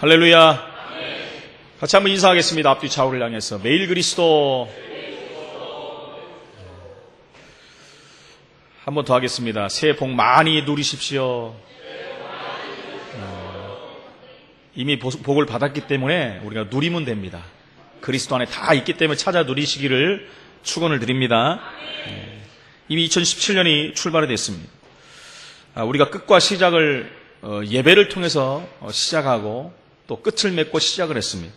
할렐루야. 같이 한번 인사하겠습니다. 앞뒤 좌우를 향해서. 매일 그리스도. 한 번 더 하겠습니다. 새해 복 많이 누리십시오. 이미 복을 받았기 때문에 우리가 누리면 됩니다. 그리스도 안에 다 있기 때문에 찾아 누리시기를 축원을 드립니다. 이미 2017년이 출발이 됐습니다. 우리가 끝과 시작을 예배를 통해서 시작하고 또 끝을 맺고 시작을 했습니다.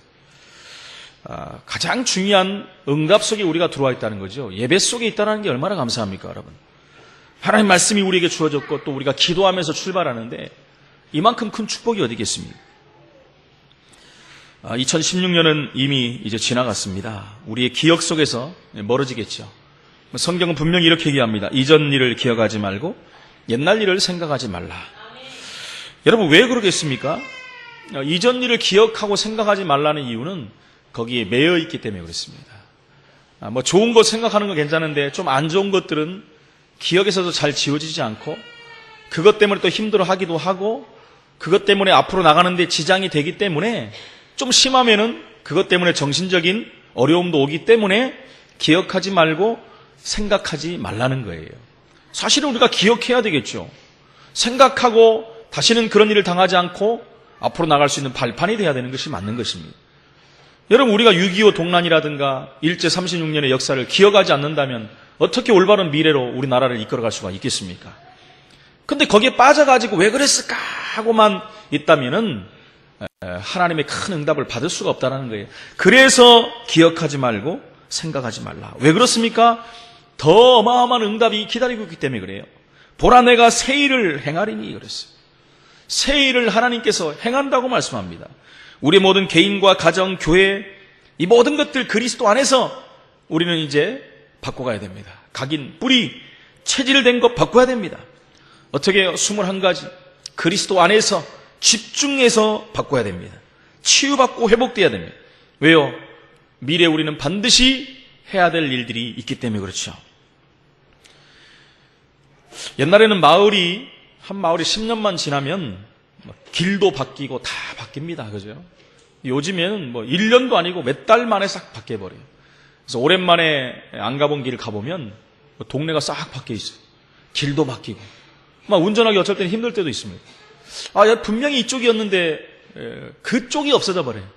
가장 중요한 응답 속에 우리가 들어와 있다는 거죠. 예배 속에 있다는 게 얼마나 감사합니까, 여러분? 하나님 말씀이 우리에게 주어졌고 또 우리가 기도하면서 출발하는데 이만큼 큰 축복이 어디 있겠습니까? 2016년은 이미 이제 지나갔습니다. 우리의 기억 속에서 멀어지겠죠. 성경은 분명히 이렇게 얘기합니다. 이전 일을 기억하지 말고 옛날 일을 생각하지 말라. 여러분, 왜 그러겠습니까? 이전 일을 기억하고 생각하지 말라는 이유는 거기에 매여 있기 때문에 그렇습니다. 뭐 좋은 것 생각하는 건 괜찮은데 좀 안 좋은 것들은 기억에서도 잘 지워지지 않고 그것 때문에 또 힘들어하기도 하고 그것 때문에 앞으로 나가는데 지장이 되기 때문에 좀 심하면은 그것 때문에 정신적인 어려움도 오기 때문에 기억하지 말고 생각하지 말라는 거예요. 사실은 우리가 기억해야 되겠죠. 생각하고 다시는 그런 일을 당하지 않고 앞으로 나갈 수 있는 발판이 돼야 되는 것이 맞는 것입니다. 여러분, 우리가 6.25 동란이라든가 일제 36년의 역사를 기억하지 않는다면 어떻게 올바른 미래로 우리나라를 이끌어갈 수가 있겠습니까? 근데 거기에 빠져가지고 왜 그랬을까 하고만 있다면은 하나님의 큰 응답을 받을 수가 없다는 거예요. 그래서 기억하지 말고 생각하지 말라. 왜 그렇습니까? 더 어마어마한 응답이 기다리고 있기 때문에 그래요. 보라, 내가 새 일을 행하리니 그랬어요. 새 일을 하나님께서 행한다고 말씀합니다. 우리 모든 개인과 가정, 교회, 이 모든 것들 그리스도 안에서 우리는 이제 바꿔가야 됩니다. 각인, 뿌리, 체질된 것 바꿔야 됩니다. 어떻게 해요? 21가지 그리스도 안에서 집중해서 바꿔야 됩니다. 치유받고 회복돼야 됩니다. 왜요? 미래에 우리는 반드시 해야 될 일들이 있기 때문에 그렇죠. 옛날에는 한 마을이 10년만 지나면 길도 바뀌고 다 바뀝니다. 그죠? 요즘에는 1년도 아니고 몇 달 만에 싹 바뀌어버려요. 그래서 오랜만에 안 가본 길을 가보면 동네가 싹 바뀌어 있어요. 길도 바뀌고. 막 운전하기 어쩔 때는 힘들 때도 있습니다. 분명히 이쪽이었는데 그쪽이 없어져 버려요.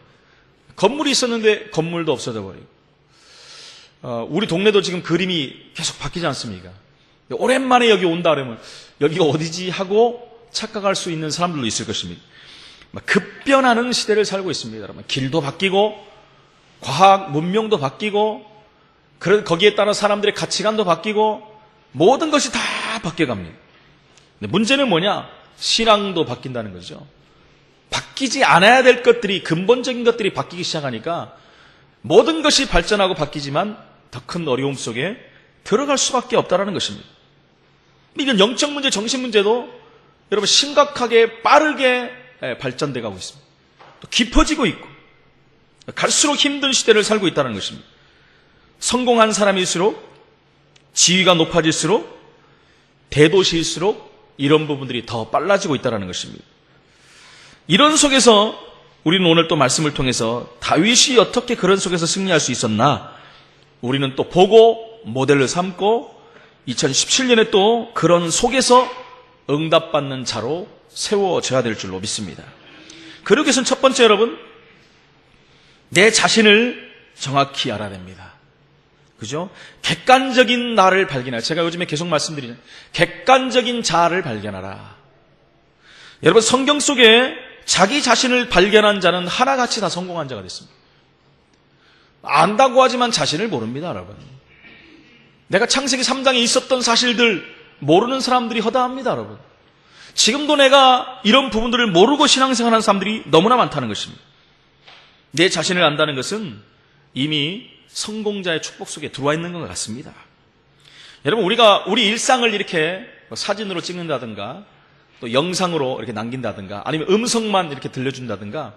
건물이 있었는데 건물도 없어져 버리고. 우리 동네도 지금 그림이 계속 바뀌지 않습니까? 오랜만에 여기 온다 그러면 여기가 어디지 하고 착각할 수 있는 사람들도 있을 것입니다. 급변하는 시대를 살고 있습니다. 여러분, 길도 바뀌고 과학 문명도 바뀌고 거기에 따라 사람들의 가치관도 바뀌고 모든 것이 다 바뀌어갑니다. 근데 문제는 뭐냐? 신앙도 바뀐다는 거죠. 바뀌지 않아야 될 것들이, 근본적인 것들이 바뀌기 시작하니까 모든 것이 발전하고 바뀌지만 더 큰 어려움 속에 들어갈 수밖에 없다는 것입니다. 이런 영적 문제, 정신 문제도 여러분 심각하게 빠르게 발전돼 가고 있습니다. 또 깊어지고 있고 갈수록 힘든 시대를 살고 있다는 것입니다. 성공한 사람일수록, 지위가 높아질수록, 대도시일수록 이런 부분들이 더 빨라지고 있다는 것입니다. 이런 속에서 우리는 오늘 또 말씀을 통해서 다윗이 어떻게 그런 속에서 승리할 수 있었나 우리는 또 보고 모델을 삼고 2017년에 또 그런 속에서 응답받는 자로 세워져야 될 줄로 믿습니다. 그러기 위해서는 첫 번째, 여러분, 내 자신을 정확히 알아야 됩니다. 그죠? 객관적인 나를 발견하라. 제가 요즘에 계속 말씀드리죠. 객관적인 자아를 발견하라. 여러분, 성경 속에 자기 자신을 발견한 자는 하나같이 다 성공한 자가 됐습니다. 안다고 하지만 자신을 모릅니다, 여러분. 내가 창세기 3장에 있었던 사실들 모르는 사람들이 허다합니다, 여러분. 지금도 내가 이런 부분들을 모르고 신앙생활하는 사람들이 너무나 많다는 것입니다. 내 자신을 안다는 것은 이미 성공자의 축복 속에 들어와 있는 것 같습니다. 여러분, 우리 일상을 이렇게 사진으로 찍는다든가 또 영상으로 이렇게 남긴다든가 아니면 음성만 이렇게 들려준다든가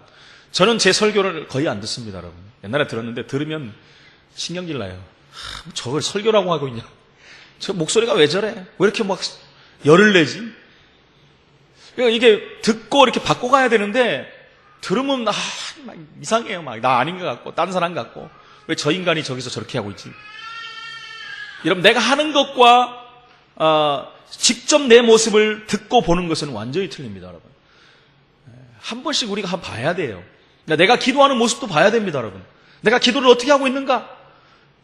저는 제 설교를 거의 안 듣습니다, 여러분. 옛날에 들었는데 들으면 신경질 나요. 저걸 설교라고 하고 있냐? 저 목소리가 왜 저래? 왜 이렇게 막 열을 내지? 그러니까 이게 듣고 이렇게 바꿔가야 되는데 들으면 막 이상해요. 막 나 아닌 것 같고 다른 사람 같고 왜 저 인간이 저기서 저렇게 하고 있지? 여러분 내가 하는 것과 직접 내 모습을 듣고 보는 것은 완전히 틀립니다, 여러분. 한 번씩 우리가 한번 봐야 돼요. 내가 기도하는 모습도 봐야 됩니다, 여러분. 내가 기도를 어떻게 하고 있는가?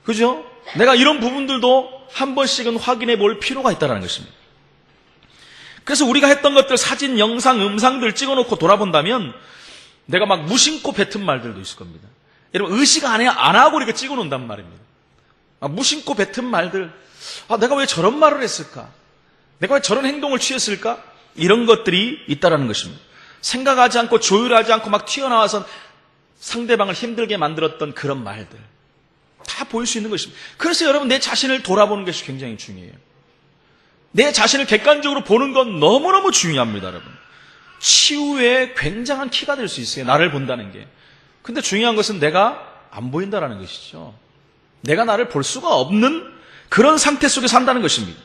그죠? 내가 이런 부분들도 한 번씩은 확인해 볼 필요가 있다는 것입니다. 그래서 우리가 했던 것들 사진, 영상, 음상들 찍어놓고 돌아본다면 내가 막 무심코 뱉은 말들도 있을 겁니다. 여러분 의식 안 하고 이렇게 찍어놓는단 말입니다. 무심코 뱉은 말들, 내가 왜 저런 말을 했을까? 내가 왜 저런 행동을 취했을까? 이런 것들이 있다는 것입니다. 생각하지 않고 조율하지 않고 막 튀어나와서 상대방을 힘들게 만들었던 그런 말들 다 보일 수 있는 것입니다. 그래서 여러분 내 자신을 돌아보는 것이 굉장히 중요해요. 내 자신을 객관적으로 보는 건 너무너무 중요합니다, 여러분. 치유의 굉장한 키가 될 수 있어요. 나를 본다는 게. 근데 중요한 것은 내가 안 보인다는 것이죠. 내가 나를 볼 수가 없는 그런 상태 속에 산다는 것입니다.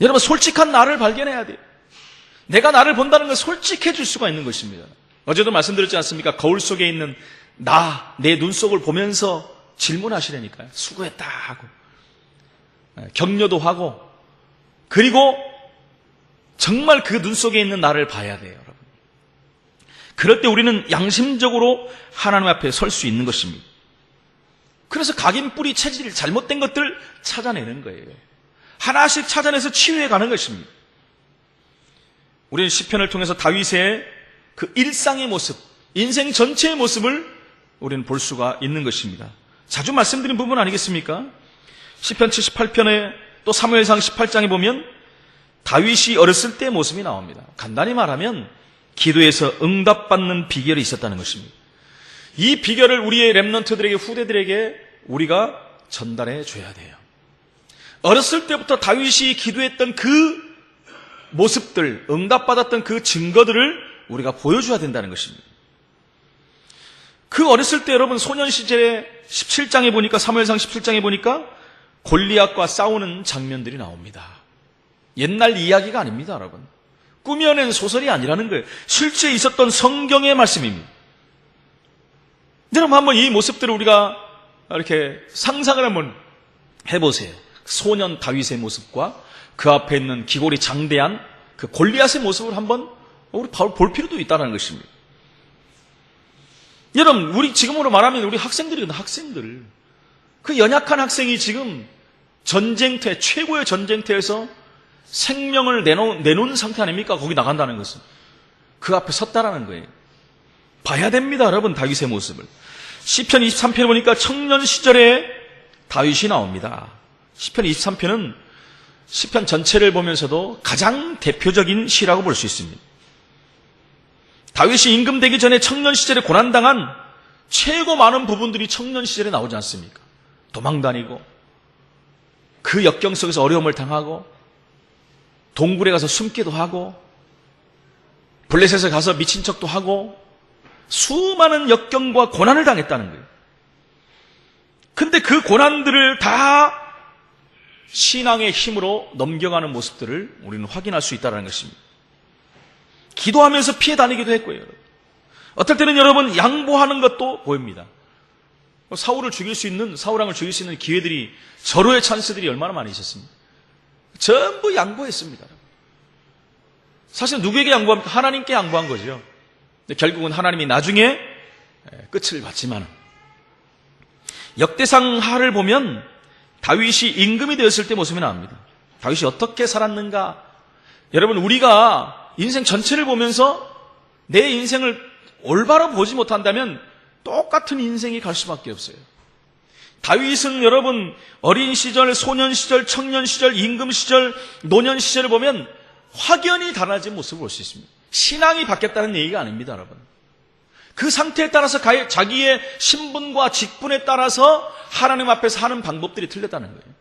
여러분 솔직한 나를 발견해야 돼요. 내가 나를 본다는 건 솔직해질 수가 있는 것입니다. 어제도 말씀드렸지 않습니까? 거울 속에 있는 내 눈 속을 보면서 질문하시라니까요. 수고했다 하고 격려도 하고 그리고 정말 그 눈 속에 있는 나를 봐야 돼요, 여러분. 그럴 때 우리는 양심적으로 하나님 앞에 설 수 있는 것입니다. 그래서 각인 뿌리 체질 잘못된 것들 찾아내는 거예요. 하나씩 찾아내서 치유해 가는 것입니다. 우리는 시편을 통해서 다윗의 그 일상의 모습, 인생 전체의 모습을 우리는 볼 수가 있는 것입니다. 자주 말씀드린 부분 아니겠습니까? 시편 78편에 또 사무엘상 18장에 보면 다윗이 어렸을 때의 모습이 나옵니다. 간단히 말하면 기도에서 응답받는 비결이 있었다는 것입니다. 이 비결을 우리의 렘넌트들에게, 후대들에게 우리가 전달해 줘야 돼요. 어렸을 때부터 다윗이 기도했던 그 모습들, 응답받았던 그 증거들을 우리가 보여줘야 된다는 것입니다. 그 어렸을 때 여러분 소년 시절에 17장에 보니까, 사무엘상 17장에 보니까 골리앗과 싸우는 장면들이 나옵니다. 옛날 이야기가 아닙니다, 여러분. 꾸며낸 소설이 아니라는 거예요. 실제 있었던 성경의 말씀입니다. 여러분 한번 이 모습들을 우리가 이렇게 상상을 한번 해보세요. 소년 다윗의 모습과 그 앞에 있는 기골이 장대한 그 골리앗의 모습을 한번 우리 볼 필요도 있다는 것입니다. 여러분 우리 지금으로 말하면 우리 학생들이거든요. 학생들. 그 연약한 학생이 지금 전쟁터, 최고의 전쟁터에서 생명을 내놓은 상태 아닙니까? 거기 나간다는 것은. 그 앞에 섰다라는 거예요. 봐야 됩니다, 여러분, 다윗의 모습을. 시편 23편에 보니까 청년 시절에 다윗이 나옵니다. 시편 23편은 시편 전체를 보면서도 가장 대표적인 시라고 볼 수 있습니다. 다윗이 임금되기 전에 청년 시절에 고난당한 최고 많은 부분들이 청년 시절에 나오지 않습니까? 도망다니고 그 역경 속에서 어려움을 당하고 동굴에 가서 숨기도 하고 블레셋에 가서 미친 척도 하고 수많은 역경과 고난을 당했다는 거예요. 근데 그 고난들을 다 신앙의 힘으로 넘겨가는 모습들을 우리는 확인할 수 있다는 것입니다. 기도하면서 피해 다니기도 했고요. 어떨 때는 여러분 양보하는 것도 보입니다. 사울왕을 죽일 수 있는 기회들이, 절호의 찬스들이 얼마나 많이 있었습니까? 전부 양보했습니다. 사실 누구에게 양보합니까? 하나님께 양보한 거죠. 근데 결국은 하나님이 나중에 끝을 봤지만, 역대상하를 보면 다윗이 임금이 되었을 때 모습이 나옵니다. 다윗이 어떻게 살았는가? 여러분 우리가 인생 전체를 보면서 내 인생을 올바로 보지 못한다면 똑같은 인생이 갈 수밖에 없어요. 다윗은 여러분 어린 시절, 소년 시절, 청년 시절, 임금 시절, 노년 시절을 보면 확연히 달라진 모습을 볼 수 있습니다. 신앙이 바뀌었다는 얘기가 아닙니다, 여러분. 그 상태에 따라서 자기의 신분과 직분에 따라서 하나님 앞에서 하는 방법들이 틀렸다는 거예요.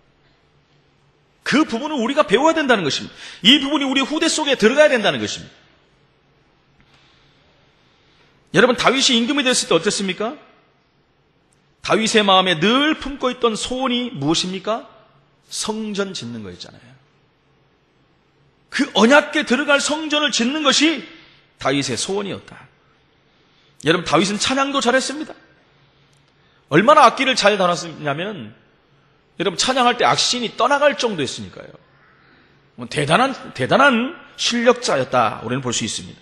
그 부분을 우리가 배워야 된다는 것입니다. 이 부분이 우리 후대 속에 들어가야 된다는 것입니다. 여러분 다윗이 임금이 됐을 때 어땠습니까? 다윗의 마음에 늘 품고 있던 소원이 무엇입니까? 성전 짓는 거였잖아요. 그 언약궤 들어갈 성전을 짓는 것이 다윗의 소원이었다. 여러분, 다윗은 찬양도 잘했습니다. 얼마나 악기를 잘 다뤘냐면, 여러분, 찬양할 때 악신이 떠나갈 정도였으니까요. 대단한 실력자였다, 우리는 볼 수 있습니다.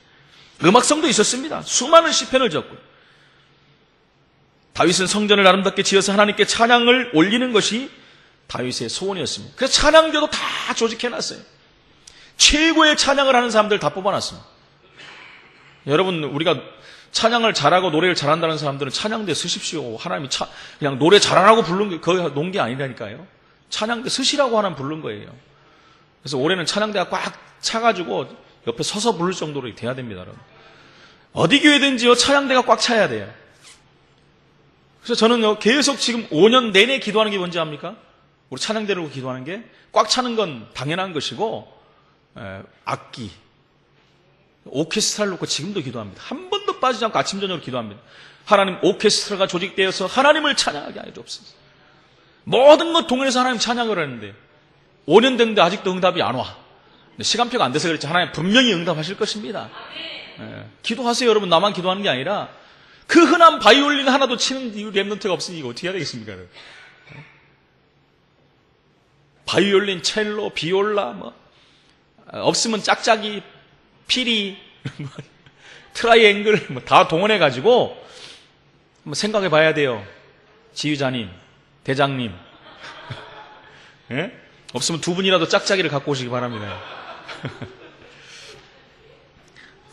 음악성도 있었습니다. 수많은 시편을 지었고요. 다윗은 성전을 아름답게 지어서 하나님께 찬양을 올리는 것이 다윗의 소원이었습니다. 그래서 찬양교도 다 조직해놨어요. 최고의 찬양을 하는 사람들 다 뽑아놨습니다. 여러분, 우리가 찬양을 잘하고 노래를 잘한다는 사람들은 찬양대 쓰십시오. 하나님이 그냥 노래 잘하라고 부른 게, 거기 놓은 게 아니라니까요. 찬양대 쓰시라고 하나님 부른 거예요. 그래서 올해는 찬양대가 꽉 차가지고 옆에 서서 부를 정도로 돼야 됩니다, 여러분. 어디 교회든지요, 찬양대가 꽉 차야 돼요. 그래서 저는 계속 지금 5년 내내 기도하는 게 뭔지 압니까? 우리 찬양대로 기도하는 게 꽉 차는 건 당연한 것이고, 악기, 오케스트라를 놓고 지금도 기도합니다. 한 번도 빠지지 않고 아침 저녁으로 기도합니다. 하나님, 오케스트라가 조직되어서 하나님을 찬양하게 하여 주옵소서. 모든 것 동원해서 하나님 찬양을 하는데 5년 됐는데 아직도 응답이 안 와. 시간표가 안 돼서 그렇지 하나님 분명히 응답하실 것입니다. 기도하세요, 여러분. 나만 기도하는 게 아니라 그 흔한 바이올린 하나도 치는 랩런트가 없으니 이거 어떻게 해야 되겠습니까? 바이올린, 첼로, 비올라, 없으면 짝짝이, 피리, 트라이앵글 다 동원해가지고 한번 생각해 봐야 돼요. 지휘자님, 대장님. 예? 없으면 두 분이라도 짝짝이를 갖고 오시기 바랍니다.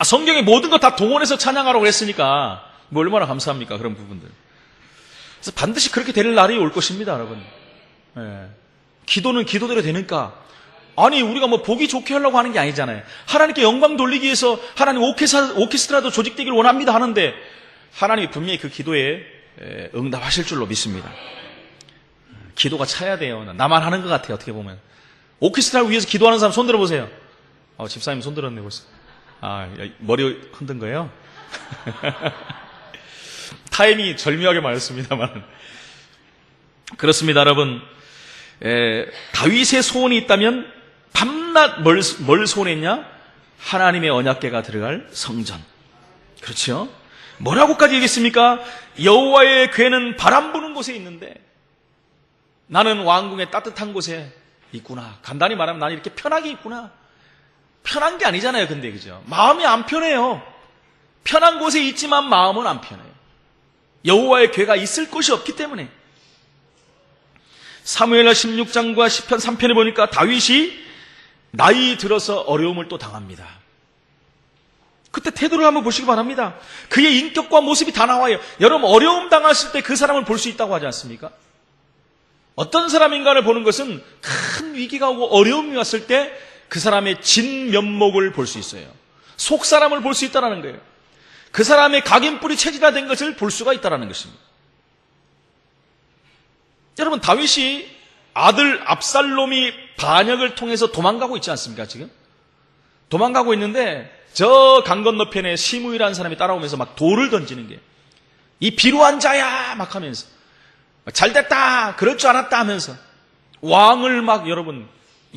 성경에 모든 거 다 동원해서 찬양하라고 했으니까 얼마나 감사합니까, 그런 부분들. 그래서 반드시 그렇게 될 날이 올 것입니다, 여러분. 예. 기도는 기도대로 되니까. 아니, 우리가 보기 좋게 하려고 하는 게 아니잖아요. 하나님께 영광 돌리기 위해서 하나님 오케스트라도 조직되기를 원합니다 하는데 하나님이 분명히 그 기도에 응답하실 줄로 믿습니다. 기도가 차야 돼요. 나만 하는 것 같아요, 어떻게 보면. 오케스트라를 위해서 기도하는 사람 손 들어보세요. 집사님 손 들었네, 벌써. 머리 흔든 거예요? 타이밍이 절묘하게 맞았습니다만. 그렇습니다, 여러분. 다윗의 소원이 있다면 밤낮 뭘 소원했냐? 하나님의 언약궤가 들어갈 성전. 그렇죠? 뭐라고까지 얘기했습니까? 여호와의 궤는 바람 부는 곳에 있는데 나는 왕궁의 따뜻한 곳에 있구나. 간단히 말하면 나는 이렇게 편하게 있구나. 편한 게 아니잖아요, 근데, 그죠? 마음이 안 편해요. 편한 곳에 있지만 마음은 안 편해요. 여호와의 궤가 있을 곳이 없기 때문에. 사무엘하 16장과 시편 3편에 보니까 다윗이 나이 들어서 어려움을 또 당합니다. 그때 태도를 한번 보시기 바랍니다. 그의 인격과 모습이 다 나와요. 여러분, 어려움 당했을 때 그 사람을 볼 수 있다고 하지 않습니까? 어떤 사람인가를 보는 것은 큰 위기가 오고 어려움이 왔을 때 그 사람의 진면목을 볼 수 있어요. 속 사람을 볼 수 있다는 거예요. 그 사람의 각인뿔이 체질화된 것을 볼 수가 있다는 것입니다. 여러분, 다윗이 아들 압살롬이 반역을 통해서 도망가고 있지 않습니까, 지금? 도망가고 있는데 저 강 건너편에 시므이라는 사람이 따라오면서 막 돌을 던지는 게, 이 비루한 자야 막 하면서, 잘됐다, 그럴 줄 알았다 하면서 왕을 막 여러분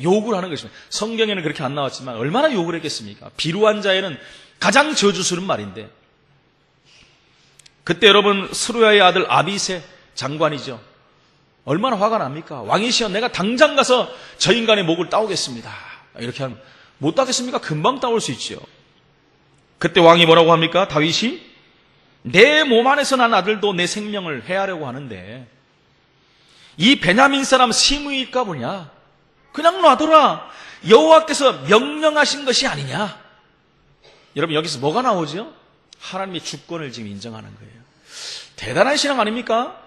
욕을 하는 것입니다. 성경에는 그렇게 안 나왔지만 얼마나 욕을 했겠습니까? 비루한 자에는 가장 저주스러운 말인데, 그때 여러분 스루야의 아들 아비새 장관이죠. 얼마나 화가 납니까? 왕이시여, 내가 당장 가서 저 인간의 목을 따오겠습니다. 이렇게 하면 못 따겠습니까? 금방 따올 수 있죠. 그때 왕이 뭐라고 합니까? 다윗이 내 몸 안에서 난 아들도 내 생명을 해하려고 하는데 이 베냐민 사람 시므이일까 보냐? 그냥 놔둬라. 여호와께서 명령하신 것이 아니냐? 여러분, 여기서 뭐가 나오죠? 하나님의 주권을 지금 인정하는 거예요. 대단한 신앙 아닙니까?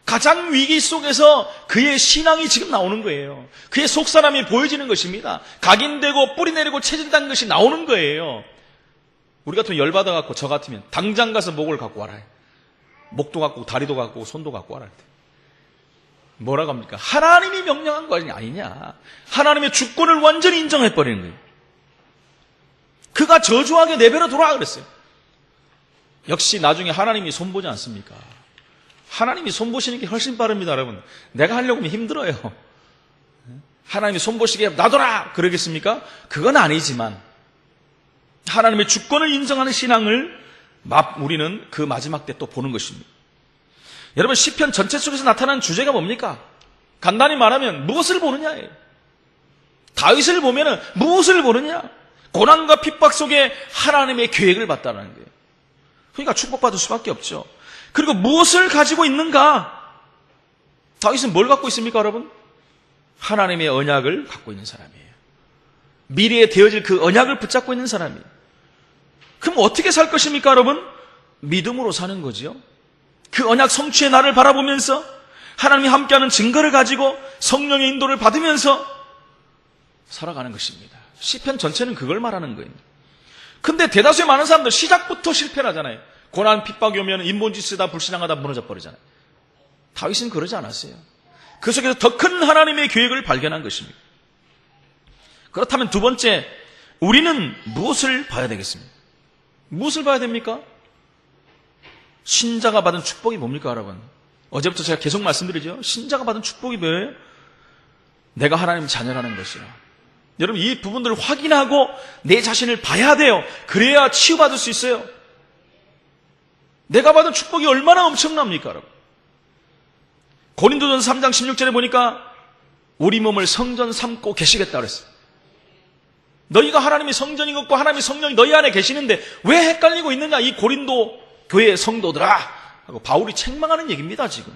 가장 위기 속에서 그의 신앙이 지금 나오는 거예요. 그의 속사람이 보여지는 것입니다. 각인되고 뿌리 내리고 체질된 것이 나오는 거예요. 우리 같으면 열받아갖고 저 같으면 당장 가서 목을 갖고 와라. 목도 갖고 다리도 갖고 손도 갖고 와라. 뭐라고 합니까? 하나님이 명령한 거 아니냐. 하나님의 주권을 완전히 인정해버리는 거예요. 그가 저주하게 내버려 두라 그랬어요. 역시 나중에 하나님이 손보지 않습니까? 하나님이 손보시는 게 훨씬 빠릅니다, 여러분. 내가 하려고 하면 힘들어요. 하나님이 손보시게 놔둬라! 그러겠습니까? 그건 아니지만 하나님의 주권을 인정하는 신앙을 우리는 그 마지막 때 또 보는 것입니다. 여러분, 시편 전체 속에서 나타나는 주제가 뭡니까? 간단히 말하면 무엇을 보느냐예요. 다윗을 보면은 무엇을 보느냐? 고난과 핍박 속에 하나님의 계획을 봤다는 거예요. 그러니까 축복받을 수밖에 없죠. 그리고 무엇을 가지고 있는가? 다윗은 뭘 갖고 있습니까, 여러분? 하나님의 언약을 갖고 있는 사람이에요. 미래에 되어질 그 언약을 붙잡고 있는 사람이에요. 그럼 어떻게 살 것입니까, 여러분? 믿음으로 사는 거죠. 그 언약 성취의 날을 바라보면서 하나님이 함께하는 증거를 가지고 성령의 인도를 받으면서 살아가는 것입니다. 시편 전체는 그걸 말하는 거예요. 근데 대다수의 많은 사람들 시작부터 실패를 하잖아요. 고난 핍박이 오면 인본주의 쓰다 불신앙하다 무너져 버리잖아요. 다윗은 그러지 않았어요. 그 속에서 더 큰 하나님의 계획을 발견한 것입니다. 그렇다면 두 번째, 우리는 무엇을 봐야 되겠습니까? 무엇을 봐야 됩니까? 신자가 받은 축복이 뭡니까, 여러분? 어제부터 제가 계속 말씀드리죠. 신자가 받은 축복이 뭐예요? 내가 하나님 자녀라는 것이야. 여러분, 이 부분들을 확인하고 내 자신을 봐야 돼요. 그래야 치유받을 수 있어요. 내가 받은 축복이 얼마나 엄청납니까, 여러분? 고린도전서 3장 16절에 보니까 우리 몸을 성전 삼고 계시겠다 그랬어요. 너희가 하나님의 성전인 것과 하나님의 성령이 너희 안에 계시는데 왜 헷갈리고 있느냐, 이 고린도 교회 성도들아 하고 바울이 책망하는 얘기입니다. 지금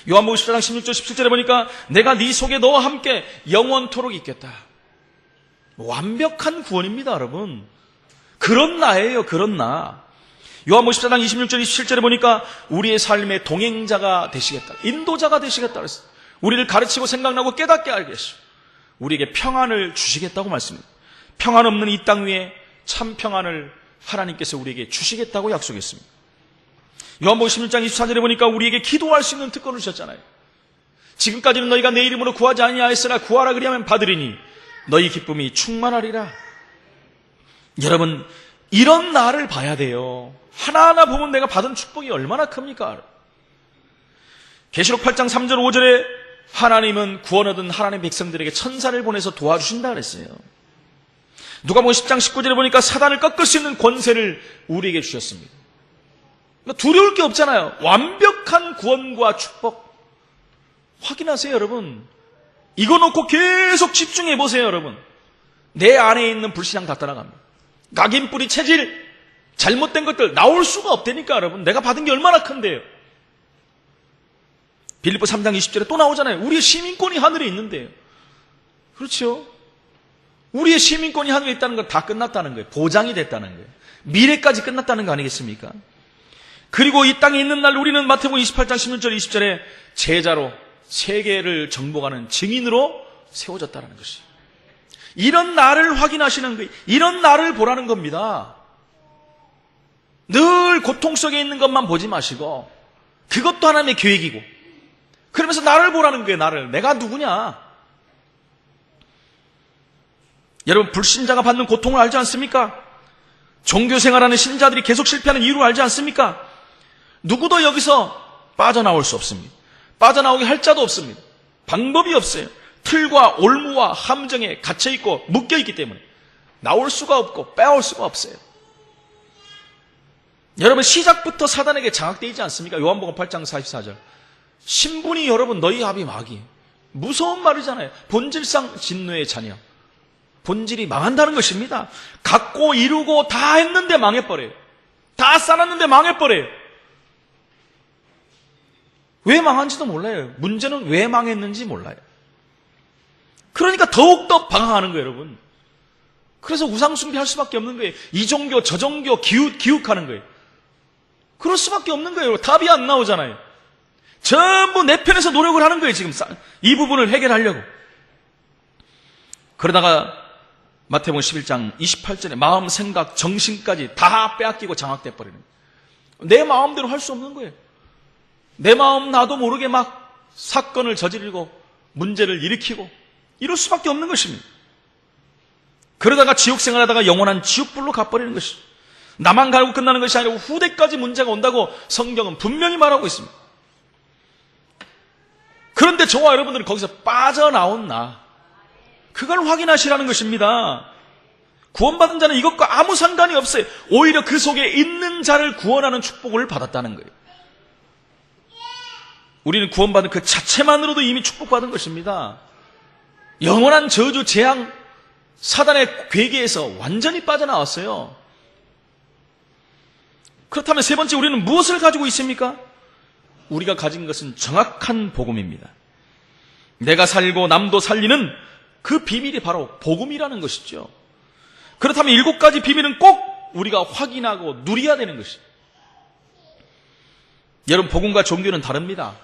요한복음 14장 16절 17절에 보니까 내가 네 속에 너와 함께 영원토록 있겠다. 완벽한 구원입니다, 여러분. 그런 나예요, 그런 나. 요한복음 14장 26절 27절에 보니까 우리의 삶의 동행자가 되시겠다, 인도자가 되시겠다 그랬어요. 우리를 가르치고 생각나고 깨닫게 알게 하시고 우리에게 평안을 주시겠다고 말씀합니다. 평안 없는 이 땅 위에 참 평안을 하나님께서 우리에게 주시겠다고 약속했습니다. 요한복음 16장 24절에 보니까 우리에게 기도할 수 있는 특권을 주셨잖아요. 지금까지는 너희가 내 이름으로 구하지 아니하였으나 구하라 그리하면 받으리니 너희 기쁨이 충만하리라. 여러분, 이런 나를 봐야 돼요. 하나하나 보면 내가 받은 축복이 얼마나 큽니까? 계시록 8장 3절 5절에 하나님은 구원 얻은 하나님의 백성들에게 천사를 보내서 도와주신다 그랬어요. 누가복음 10장 19절에 보니까 사단을 꺾을 수 있는 권세를 우리에게 주셨습니다. 두려울 게 없잖아요. 완벽한 구원과 축복. 확인하세요, 여러분. 이거 놓고 계속 집중해 보세요, 여러분. 내 안에 있는 불신앙 다 떠나갑니다. 각인뿌리, 체질, 잘못된 것들 나올 수가 없다니까, 여러분. 내가 받은 게 얼마나 큰데요. 빌립보 3장 20절에 또 나오잖아요. 우리의 시민권이 하늘에 있는데요. 그렇죠? 우리의 시민권이 하늘에 있다는 건 다 끝났다는 거예요. 보장이 됐다는 거예요. 미래까지 끝났다는 거 아니겠습니까? 그리고 이 땅에 있는 날 우리는 마태복음 28장 16절 20절에 제자로 세계를 정복하는 증인으로 세워졌다는 것이에요. 이런 나를 확인하시는 거예요. 이런 나를 보라는 겁니다. 늘 고통 속에 있는 것만 보지 마시고 그것도 하나님의 계획이고 그러면서 나를 보라는 거예요. 나를. 내가 누구냐? 여러분, 불신자가 받는 고통을 알지 않습니까? 종교생활하는 신자들이 계속 실패하는 이유를 알지 않습니까? 누구도 여기서 빠져나올 수 없습니다. 빠져나오게 할 자도 없습니다. 방법이 없어요. 틀과 올무와 함정에 갇혀있고 묶여있기 때문에 나올 수가 없고 빼올 수가 없어요. 여러분, 시작부터 사단에게 장악되어 있지 않습니까? 요한복음 8장 44절. 신분이 여러분 너희 합이 마귀. 무서운 말이잖아요. 본질상 진노의 자녀. 본질이 망한다는 것입니다. 갖고 이루고 다 했는데 망해버려요. 다 쌓았는데 망해버려요. 왜 망한지도 몰라요. 문제는 왜 망했는지 몰라요. 그러니까 더욱더 방황하는 거예요, 여러분. 그래서 우상숭배할 수밖에 없는 거예요. 이 종교 저 종교 기웃하는 거예요. 그럴 수밖에 없는 거예요. 답이 안 나오잖아요. 전부 내 편에서 노력을 하는 거예요, 지금. 이 부분을 해결하려고. 그러다가 마태복음 11장 28절에 마음, 생각, 정신까지 다 빼앗기고 장악돼 버리는 거예요. 내 마음대로 할 수 없는 거예요. 내 마음 나도 모르게 막 사건을 저지르고 문제를 일으키고 이럴 수밖에 없는 것입니다. 그러다가 지옥생활하다가 영원한 지옥불로 가버리는 것입니다. 나만 가고 끝나는 것이 아니라 후대까지 문제가 온다고 성경은 분명히 말하고 있습니다. 그런데 저와 여러분들은 거기서 빠져나온 나, 그걸 확인하시라는 것입니다. 구원받은 자는 이것과 아무 상관이 없어요. 오히려 그 속에 있는 자를 구원하는 축복을 받았다는 거예요. 우리는 구원받은 그 자체만으로도 이미 축복받은 것입니다. 영원한 저주, 재앙, 사단의 괴계에서 완전히 빠져나왔어요. 그렇다면 세 번째, 우리는 무엇을 가지고 있습니까? 우리가 가진 것은 정확한 복음입니다. 내가 살고 남도 살리는 그 비밀이 바로 복음이라는 것이죠. 그렇다면 7가지 비밀은 꼭 우리가 확인하고 누려야 되는 것입니다. 여러분, 복음과 종교는 다릅니다.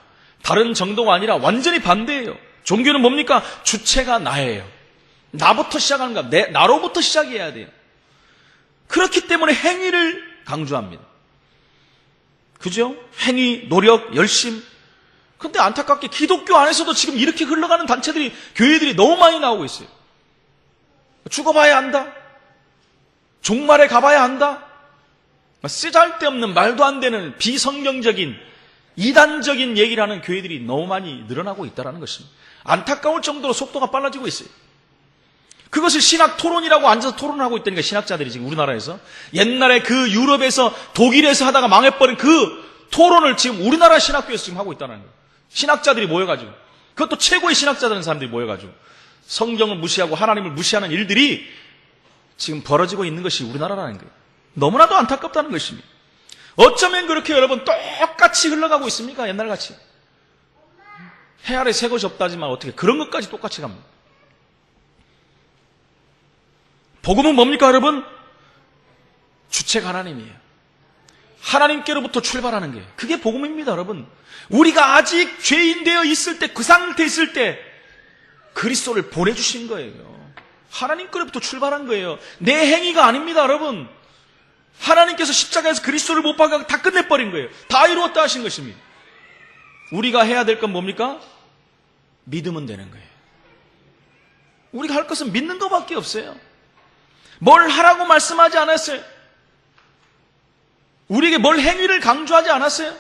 다른 정도가 아니라 완전히 반대예요. 종교는 뭡니까? 주체가 나예요. 나부터 시작하는 거야. 나로부터 시작해야 돼요. 그렇기 때문에 행위를 강조합니다. 그죠? 행위, 노력, 열심. 근데 안타깝게 기독교 안에서도 지금 이렇게 흘러가는 단체들이, 교회들이 너무 많이 나오고 있어요. 죽어봐야 한다. 종말에 가봐야 한다. 쓰잘데없는 말도 안 되는 비성경적인 이단적인 얘기를 하는 교회들이 너무 많이 늘어나고 있다는 것입니다. 안타까울 정도로 속도가 빨라지고 있어요. 그것을 신학 토론이라고 앉아서 토론하고 있다니까, 신학자들이 지금 우리나라에서. 옛날에 그 유럽에서, 독일에서 하다가 망해버린 그 토론을 지금 우리나라 신학교에서 지금 하고 있다는 거예요. 신학자들이 모여가지고, 그것도 최고의 신학자라는 사람들이 모여가지고 성경을 무시하고 하나님을 무시하는 일들이 지금 벌어지고 있는 것이 우리나라라는 거예요. 너무나도 안타깝다는 것입니다. 어쩌면 그렇게 여러분 똑같이 흘러가고 있습니까? 옛날같이. 해 아래 새 것이 없다지만 어떻게 그런 것까지 똑같이 갑니까? 복음은 뭡니까, 여러분? 주체가 하나님이에요. 하나님께로부터 출발하는 게, 그게 복음입니다, 여러분. 우리가 아직 죄인 되어 있을 때, 그 상태에 있을 때 그리스도를 보내주신 거예요. 하나님께로부터 출발한 거예요. 내 행위가 아닙니다, 여러분. 하나님께서 십자가에서 그리스도를 못 박아 다 끝내버린 거예요. 다 이루었다 하신 것입니다. 우리가 해야 될 건 뭡니까? 믿으면 되는 거예요. 우리가 할 것은 믿는 것밖에 없어요. 뭘 하라고 말씀하지 않았어요. 우리에게 뭘 행위를 강조하지 않았어요.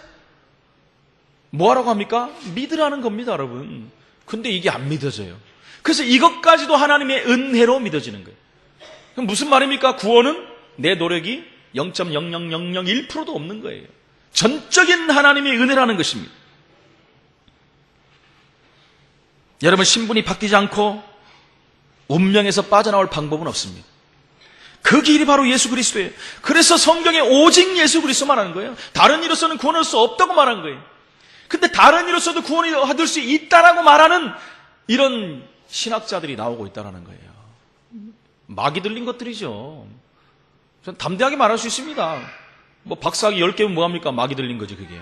뭐 하라고 합니까? 믿으라는 겁니다, 여러분. 근데 이게 안 믿어져요. 그래서 이것까지도 하나님의 은혜로 믿어지는 거예요. 그럼 무슨 말입니까? 구원은 내 노력이 0.00001%도 없는 거예요. 전적인 하나님의 은혜라는 것입니다. 여러분, 신분이 바뀌지 않고 운명에서 빠져나올 방법은 없습니다. 그 길이 바로 예수 그리스도예요. 그래서 성경에 오직 예수 그리스도 말하는 거예요. 다른 이로서는 구원할 수 없다고 말하는 거예요. 근데 다른 이로서도 구원이 얻을 수 있다라고 말하는 이런 신학자들이 나오고 있다는 거예요. 막이 들린 것들이죠. 전 담대하게 말할 수 있습니다. 뭐 박사학위 10개면 뭐합니까? 막이 들린 거지, 그게.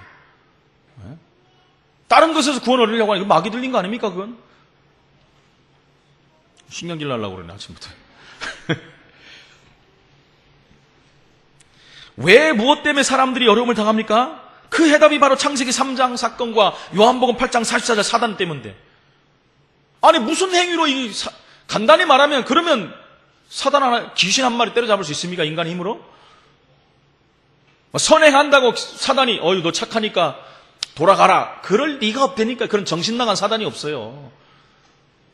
다른 것에서 구원 얻으려고 하니까 막이 들린 거 아닙니까, 그건? 신경질 날라고 그러네, 아침부터. 왜, 무엇 때문에 사람들이 어려움을 당합니까? 그 해답이 바로 창세기 3장 사건과 요한복음 8장 44절 사단 때문인데. 아니, 무슨 행위로 간단히 말하면, 그러면 사단 하나, 귀신 한 마리 때려잡을 수 있습니까? 인간의 힘으로? 선행한다고 사단이, 너 착하니까 돌아가라. 그럴 리가 없다니까. 그런 정신 나간 사단이 없어요.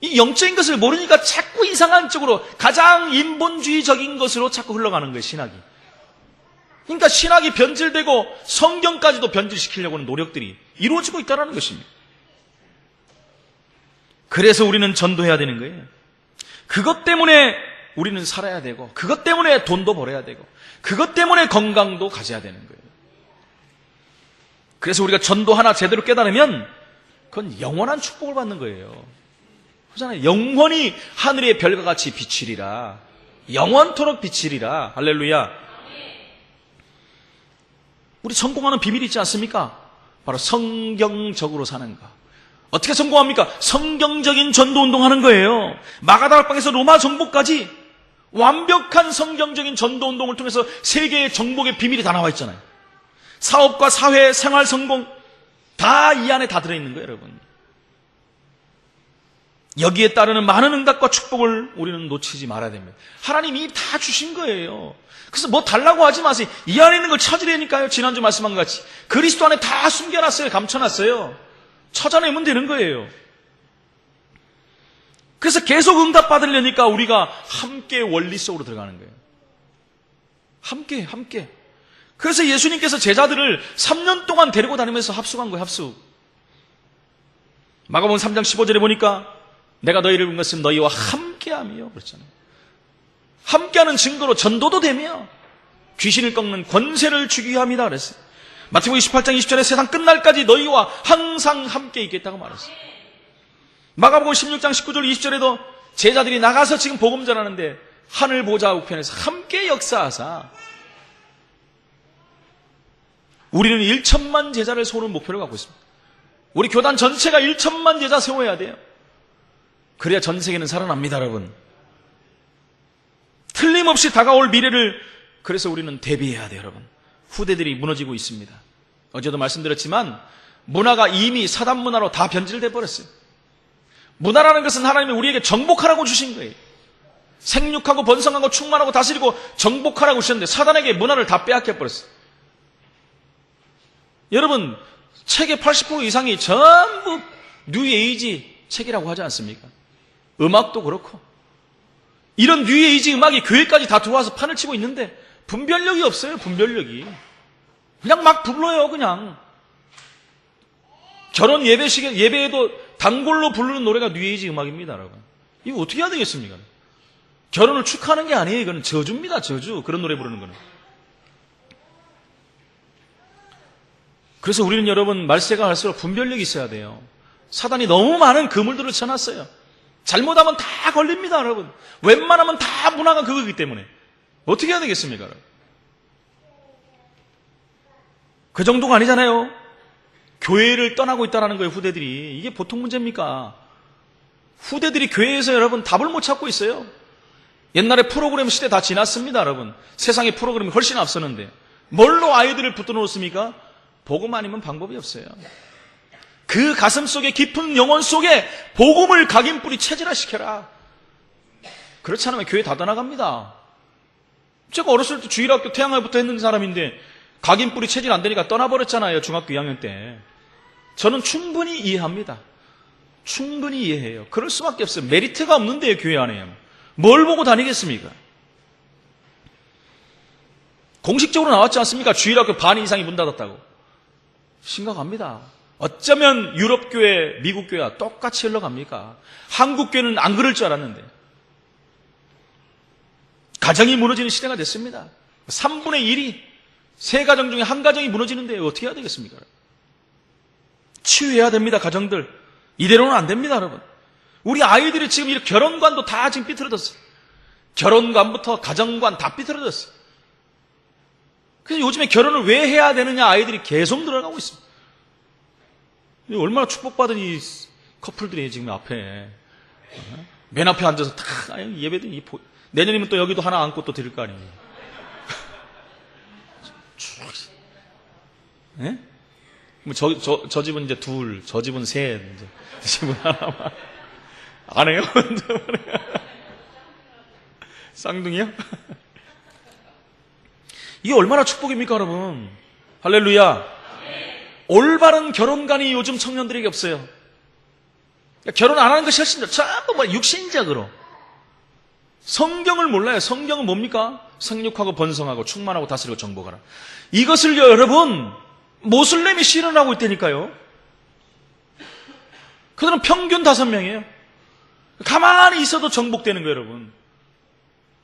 이 영적인 것을 모르니까 자꾸 이상한 쪽으로, 가장 인본주의적인 것으로 자꾸 흘러가는 거예요, 신학이. 그러니까 신학이 변질되고 성경까지도 변질시키려고 하는 노력들이 이루어지고 있다는 것입니다. 그래서 우리는 전도해야 되는 거예요. 그것 때문에 우리는 살아야 되고, 그것 때문에 돈도 벌어야 되고, 그것 때문에 건강도 가져야 되는 거예요. 그래서 우리가 전도 하나 제대로 깨달으면 그건 영원한 축복을 받는 거예요. 그렇잖아요. 영원히 하늘의 별과 같이 비치리라. 영원토록 비치리라. 할렐루야. 우리 성공하는 비밀이 있지 않습니까? 바로 성경적으로 사는 것. 어떻게 성공합니까? 성경적인 전도운동 하는 거예요. 마가다락방에서 로마 정복까지 완벽한 성경적인 전도운동을 통해서 세계의 정복의 비밀이 다 나와 있잖아요. 사업과 사회, 생활 성공 다 이 안에 다 들어있는 거예요, 여러분. 여기에 따르는 많은 응답과 축복을 우리는 놓치지 말아야 됩니다. 하나님이 다 주신 거예요. 그래서 뭐 달라고 하지 마세요. 이 안에 있는 걸 찾으려니까요. 지난주 말씀한 것 같이 그리스도 안에 다 숨겨놨어요. 감춰놨어요. 찾아내면 되는 거예요. 그래서 계속 응답받으려니까 우리가 함께 원리 속으로 들어가는 거예요. 함께. 그래서 예수님께서 제자들을 3년 동안 데리고 다니면서 합숙한 거예요, 합숙. 마가복음 3장 15절에 보니까 내가 너희를 부른 것은 너희와 함께함이요. 그렇잖아요. 함께하는 증거로 전도도 되며 귀신을 꺾는 권세를 주기 위함이다 그랬어요. 마태복음 28장 20절에 세상 끝날까지 너희와 항상 함께 있겠다고 말했어요. 마가복음 16장 19절 20절에도 제자들이 나가서 지금 복음 전하는데 하늘 보좌 우편에서 함께 역사하사 우리는 1천만 제자를 세우는 목표를 갖고 있습니다. 우리 교단 전체가 1천만 제자 세워야 돼요. 그래야 전 세계는 살아납니다, 여러분. 틀림없이 다가올 미래를 그래서 우리는 대비해야 돼요, 여러분. 후대들이 무너지고 있습니다. 어제도 말씀드렸지만 문화가 이미 사단 문화로 다 변질돼 버렸어요. 문화라는 것은 하나님이 우리에게 정복하라고 주신 거예요. 생육하고 번성하고 충만하고 다스리고 정복하라고 주셨는데 사단에게 문화를 다 빼앗겨 버렸어요. 여러분, 책의 80% 이상이 전부 뉴에이지 책이라고 하지 않습니까? 음악도 그렇고 이런 뉴에이지 음악이 교회까지 다 들어와서 판을 치고 있는데 분별력이 없어요. 분별력이 그냥 막 불러요. 그냥 결혼 예배에도 단골로 부르는 노래가 뉴에이지 음악입니다, 여러분. 이거 어떻게 해야 되겠습니까? 결혼을 축하하는 게 아니에요. 이거는 저주입니다. 저주. 그런 노래 부르는 거는. 그래서 우리는 여러분 말세가 갈수록 분별력이 있어야 돼요. 사단이 너무 많은 그물들을 쳐놨어요. 잘못하면 다 걸립니다, 여러분. 웬만하면 다 문화가 그거기 때문에 어떻게 해야 되겠습니까, 여러분? 그 정도가 아니잖아요. 교회를 떠나고 있다는 거예요, 후대들이. 이게 보통 문제입니까? 후대들이 교회에서 여러분 답을 못 찾고 있어요. 옛날에 프로그램 시대 다 지났습니다, 여러분. 세상의 프로그램이 훨씬 앞서는데 뭘로 아이들을 붙들어 놓습니까? 복음 아니면 방법이 없어요. 그 가슴 속에 깊은 영혼 속에 복음을 각인뿌리 체질화시켜라. 그렇지 않으면 교회 다 떠나갑니다. 제가 어렸을 때 주일학교 태양날부터 했는 사람인데 각인뿌리 체질 안 되니까 떠나버렸잖아요. 중학교 2학년 때. 저는 충분히 이해합니다. 충분히 이해해요. 그럴 수밖에 없어요. 메리트가 없는데요, 교회 안에. 뭘 보고 다니겠습니까? 공식적으로 나왔지 않습니까? 주일학교 반 이상이 문 닫았다고. 심각합니다. 어쩌면 유럽교회, 미국교회와 똑같이 흘러갑니까? 한국교회는 안 그럴 줄 알았는데. 가정이 무너지는 시대가 됐습니다. 3분의 1이 세 가정 중에 한 가정이 무너지는데 어떻게 해야 되겠습니까? 치유해야 됩니다, 가정들. 이대로는 안 됩니다, 여러분. 우리 아이들이 지금 이렇게 결혼관도 다 지금 삐뚤어졌어요. 결혼관부터 가정관 다 삐뚤어졌어요. 그래서 요즘에 결혼을 왜 해야 되느냐 아이들이 계속 들어가고 있습니다. 얼마나 축복받은 이 커플들이 지금 앞에 맨 앞에 앉아서 다 예배드리 내년이면 또 여기도 하나 안고 또 드릴 거 아니에요. 네? 저 집은 이제 둘, 저 집은 셋, 이제 집은 하나만 안 해요? 쌍둥이요? 이게 얼마나 축복입니까, 여러분? 할렐루야. 올바른 결혼관이 요즘 청년들에게 없어요. 결혼 안 하는 것이 훨씬 더 전부 육신적으로. 성경을 몰라요. 성경은 뭡니까? 생육하고 번성하고 충만하고 다스리고 정복하라. 이것을요, 여러분, 모슬렘이 실현하고 있다니까요. 그들은 평균 5명이에요. 가만히 있어도 정복되는 거예요, 여러분.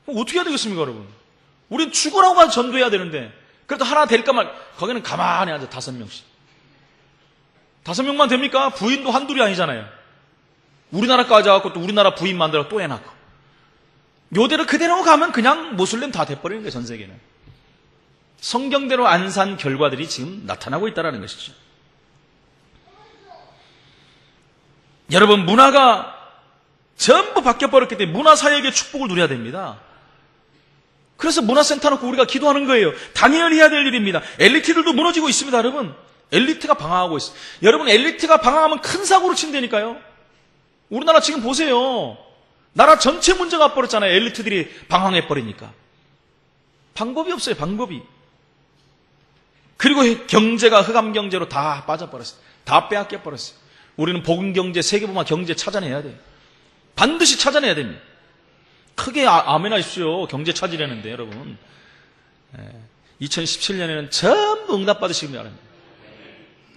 어떻게 해야 되겠습니까, 여러분? 우린 죽으라고 가서 전도해야 되는데, 그래도 하나 될까 말, 거기는 가만히 앉아 5명씩. 5명만 됩니까? 부인도 한둘이 아니잖아요. 우리나라까지 와갖고 또 우리나라 부인 만들어 또 해놨고. 요대로 그대로 가면 그냥 모슬렘 다 돼버리는 거예요, 전 세계는. 성경대로 안 산 결과들이 지금 나타나고 있다는 것이죠. 여러분, 문화가 전부 바뀌어버렸기 때문에 문화사역의 축복을 누려야 됩니다. 그래서 문화센터 놓고 우리가 기도하는 거예요. 당연히 해야 될 일입니다. 엘리트들도 무너지고 있습니다, 여러분. 엘리트가 방황하고 있어요. 여러분, 엘리트가 방황하면 큰 사고를 친다니까요. 우리나라 지금 보세요. 나라 전체 문제가 버렸잖아요. 엘리트들이 방황해버리니까. 방법이 없어요, 방법이. 그리고 경제가 흑암경제로 다 빠져버렸어요. 다 빼앗겨버렸어요. 우리는 복음경제, 세계문화 경제 찾아내야 돼요. 반드시 찾아내야 됩니다. 크게 아멘 하십시오. 경제 찾으려는데 여러분. 2017년에는 전부 응답 받으시기 바랍니다.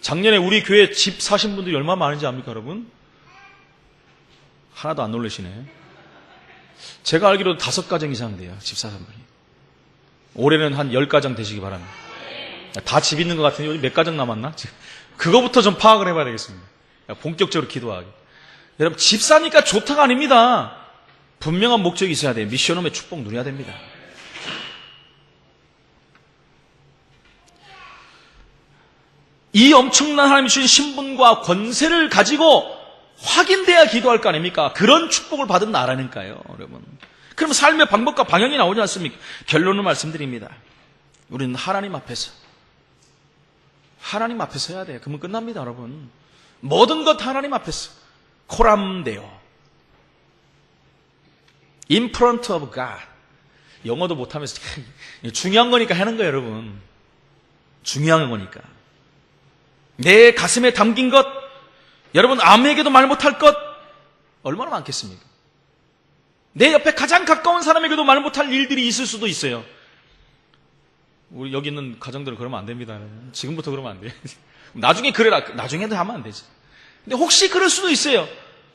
작년에 우리 교회 집 사신 분들이 얼마나 많은지 압니까 여러분? 하나도 안 놀라시네. 제가 알기로도 5가정 이상 돼요. 집 사신 분이. 올해는 한 10가정 되시기 바랍니다. 다 집 있는 것 같은데 요즘 몇 가정 남았나? 그거부터 좀 파악을 해봐야 되겠습니다. 본격적으로 기도하기. 여러분 집 사니까 좋다가 아닙니다. 분명한 목적이 있어야 돼요. 미션홈의 축복 누려야 됩니다. 이 엄청난 하나님이 주신 신분과 권세를 가지고 확인돼야 기도할 거 아닙니까? 그런 축복을 받은 나라니까요, 여러분. 그럼 삶의 방법과 방향이 나오지 않습니까? 결론을 말씀드립니다. 우리는 하나님 앞에서 해야 돼요. 그러면 끝납니다, 여러분. 모든 것 하나님 앞에서 코람데오. In front of God. 영어도 못하면서 중요한 거니까 하는 거예요, 여러분. 중요한 거니까. 내 가슴에 담긴 것, 여러분 아무에게도 말 못할 것 얼마나 많겠습니까? 내 옆에 가장 가까운 사람에게도 말 못할 일들이 있을 수도 있어요. 우리 여기 있는 가정들은 그러면 안 됩니다. 지금부터 그러면 안 돼요. 나중에 그래라. 나중에도 하면 안 되지. 근데 혹시 그럴 수도 있어요.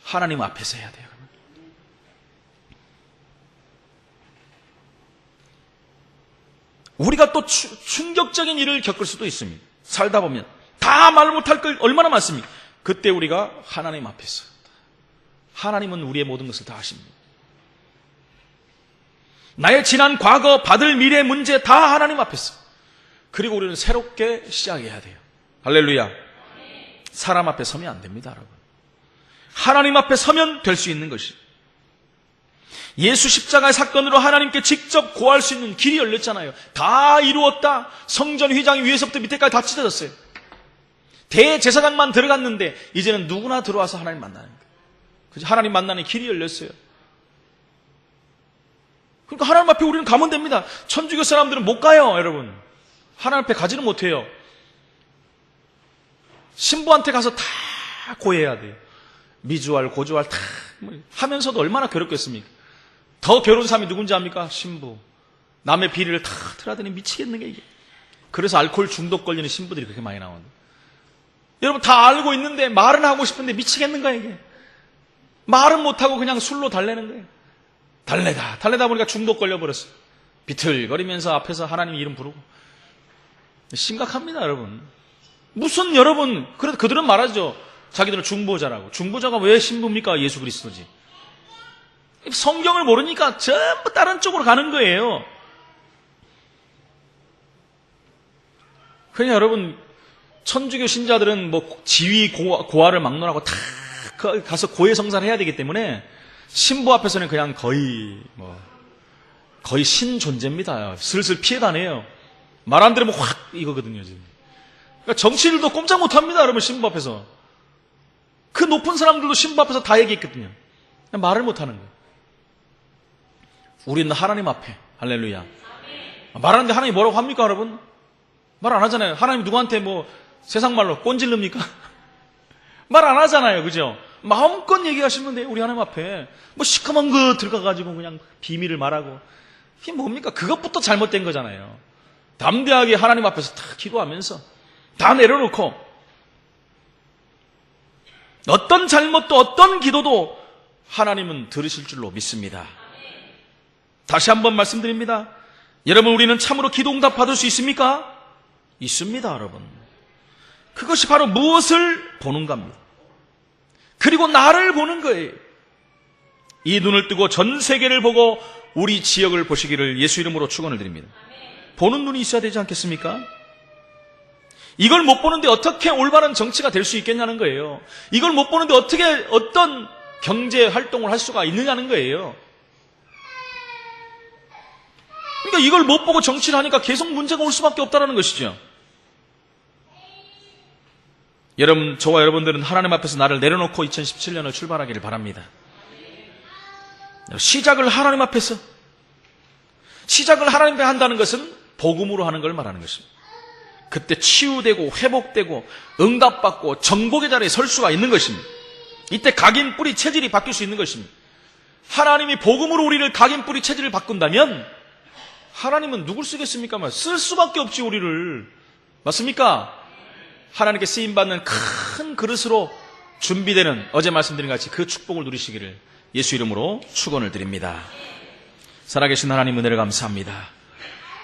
하나님 앞에서 해야 돼요. 우리가 또 충격적인 일을 겪을 수도 있습니다. 살다 보면 다 말 못할 걸 얼마나 많습니까? 그때 우리가 하나님 앞에서, 하나님은 우리의 모든 것을 다 아십니다. 나의 지난 과거, 받을 미래 문제 다 하나님 앞에서. 그리고 우리는 새롭게 시작해야 돼요. 할렐루야. 사람 앞에 서면 안 됩니다, 여러분. 하나님 앞에 서면 될 수 있는 것이. 예수 십자가의 사건으로 하나님께 직접 고할 수 있는 길이 열렸잖아요. 다 이루었다. 성전 휘장이 위에서부터 밑에까지 다 찢어졌어요. 대제사장만 들어갔는데 이제는 누구나 들어와서 하나님 만나는 거예요. 하나님 만나는 길이 열렸어요. 그러니까 하나님 앞에 우리는 가면 됩니다. 천주교 사람들은 못 가요, 여러분. 하나님 앞에 가지는 못해요. 신부한테 가서 다 고해야 돼요. 미주알, 고주알 다 하면서도 얼마나 괴롭겠습니까? 더 괴로운 사람이 누군지 압니까? 신부. 남의 비리를 다 틀어대니 미치겠는 게 이게. 그래서 알코올 중독 걸리는 신부들이 그렇게 많이 나오는 거예요. 여러분 다 알고 있는데 말은 하고 싶은데 미치겠는 거야 이게. 말은 못하고 그냥 술로 달래는 거예요. 달래다 보니까 중독 걸려버렸어요. 비틀거리면서 앞에서 하나님 이름 부르고. 심각합니다, 여러분. 무슨 여러분, 그래도 그들은 말하죠. 자기들은 중보자라고. 중보자가 왜 신부입니까? 예수 그리스도지. 성경을 모르니까 전부 다른 쪽으로 가는 거예요. 그러니까 여러분, 천주교 신자들은 뭐 지위 고하를 막론하고 다 가서 고해성사를 해야 되기 때문에 신부 앞에서는 그냥 거의 신 존재입니다. 슬슬 피해 다녀요. 말 안 들으면 확 이거거든요, 지금. 그러니까 정치인들도 꼼짝 못 합니다, 여러분, 신부 앞에서. 그 높은 사람들도 신부 앞에서 다 얘기했거든요. 그냥 말을 못 하는 거예요. 우리는 하나님 앞에, 할렐루야. 말하는데 하나님이 뭐라고 합니까, 여러분? 말 안 하잖아요. 하나님 누구한테 뭐 세상 말로 꼰질릅니까? 말 안 하잖아요, 그죠? 마음껏 얘기하시면 돼요, 우리 하나님 앞에. 뭐 시커먼 거 들어가가지고 그냥 비밀을 말하고. 이게 뭡니까? 그것부터 잘못된 거잖아요. 담대하게 하나님 앞에서 다 기도하면서 다 내려놓고 어떤 잘못도 어떤 기도도 하나님은 들으실 줄로 믿습니다. 다시 한번 말씀드립니다. 여러분, 우리는 참으로 기도 응답 받을 수 있습니까? 있습니다, 여러분. 그것이 바로 무엇을 보는가입니다. 그리고 나를 보는 거예요. 이 눈을 뜨고 전 세계를 보고 우리 지역을 보시기를 예수 이름으로 축원을 드립니다. 보는 눈이 있어야 되지 않겠습니까? 이걸 못 보는데 어떻게 올바른 정치가 될 수 있겠냐는 거예요. 이걸 못 보는데 어떻게 어떤 경제 활동을 할 수가 있느냐는 거예요. 그러니까 이걸 못 보고 정치를 하니까 계속 문제가 올 수밖에 없다는 것이죠. 여러분, 저와 여러분들은 하나님 앞에서 나를 내려놓고 2017년을 출발하기를 바랍니다. 시작을 하나님 앞에서, 시작을 하나님 앞에 한다는 것은 복음으로 하는 걸 말하는 것입니다. 그때 치유되고 회복되고 응답받고 정복의 자리에 설 수가 있는 것입니다. 이때 각인 뿌리 체질이 바뀔 수 있는 것입니다. 하나님이 복음으로 우리를 각인뿌리 체질을 바꾼다면 하나님은 누굴 쓰겠습니까? 쓸 수밖에 없지, 우리를. 맞습니까? 하나님께 쓰임받는 큰 그릇으로 준비되는, 어제 말씀드린 같이 그 축복을 누리시기를 예수 이름으로 축원을 드립니다. 살아계신 하나님 은혜를 감사합니다.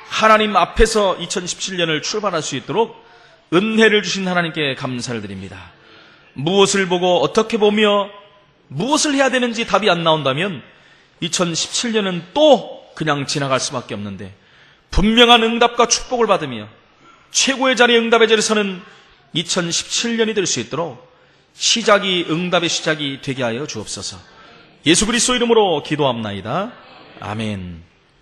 하나님 앞에서 2017년을 출발할 수 있도록 은혜를 주신 하나님께 감사를 드립니다. 무엇을 보고 어떻게 보며 무엇을 해야 되는지 답이 안 나온다면 2017년은 또 그냥 지나갈 수밖에 없는데, 분명한 응답과 축복을 받으며 최고의 자리에 응답의 자리에 서는 2017년이 될 수 있도록 시작이 응답의 시작이 되게 하여 주옵소서. 예수 그리스도 이름으로 기도합나이다. 아멘.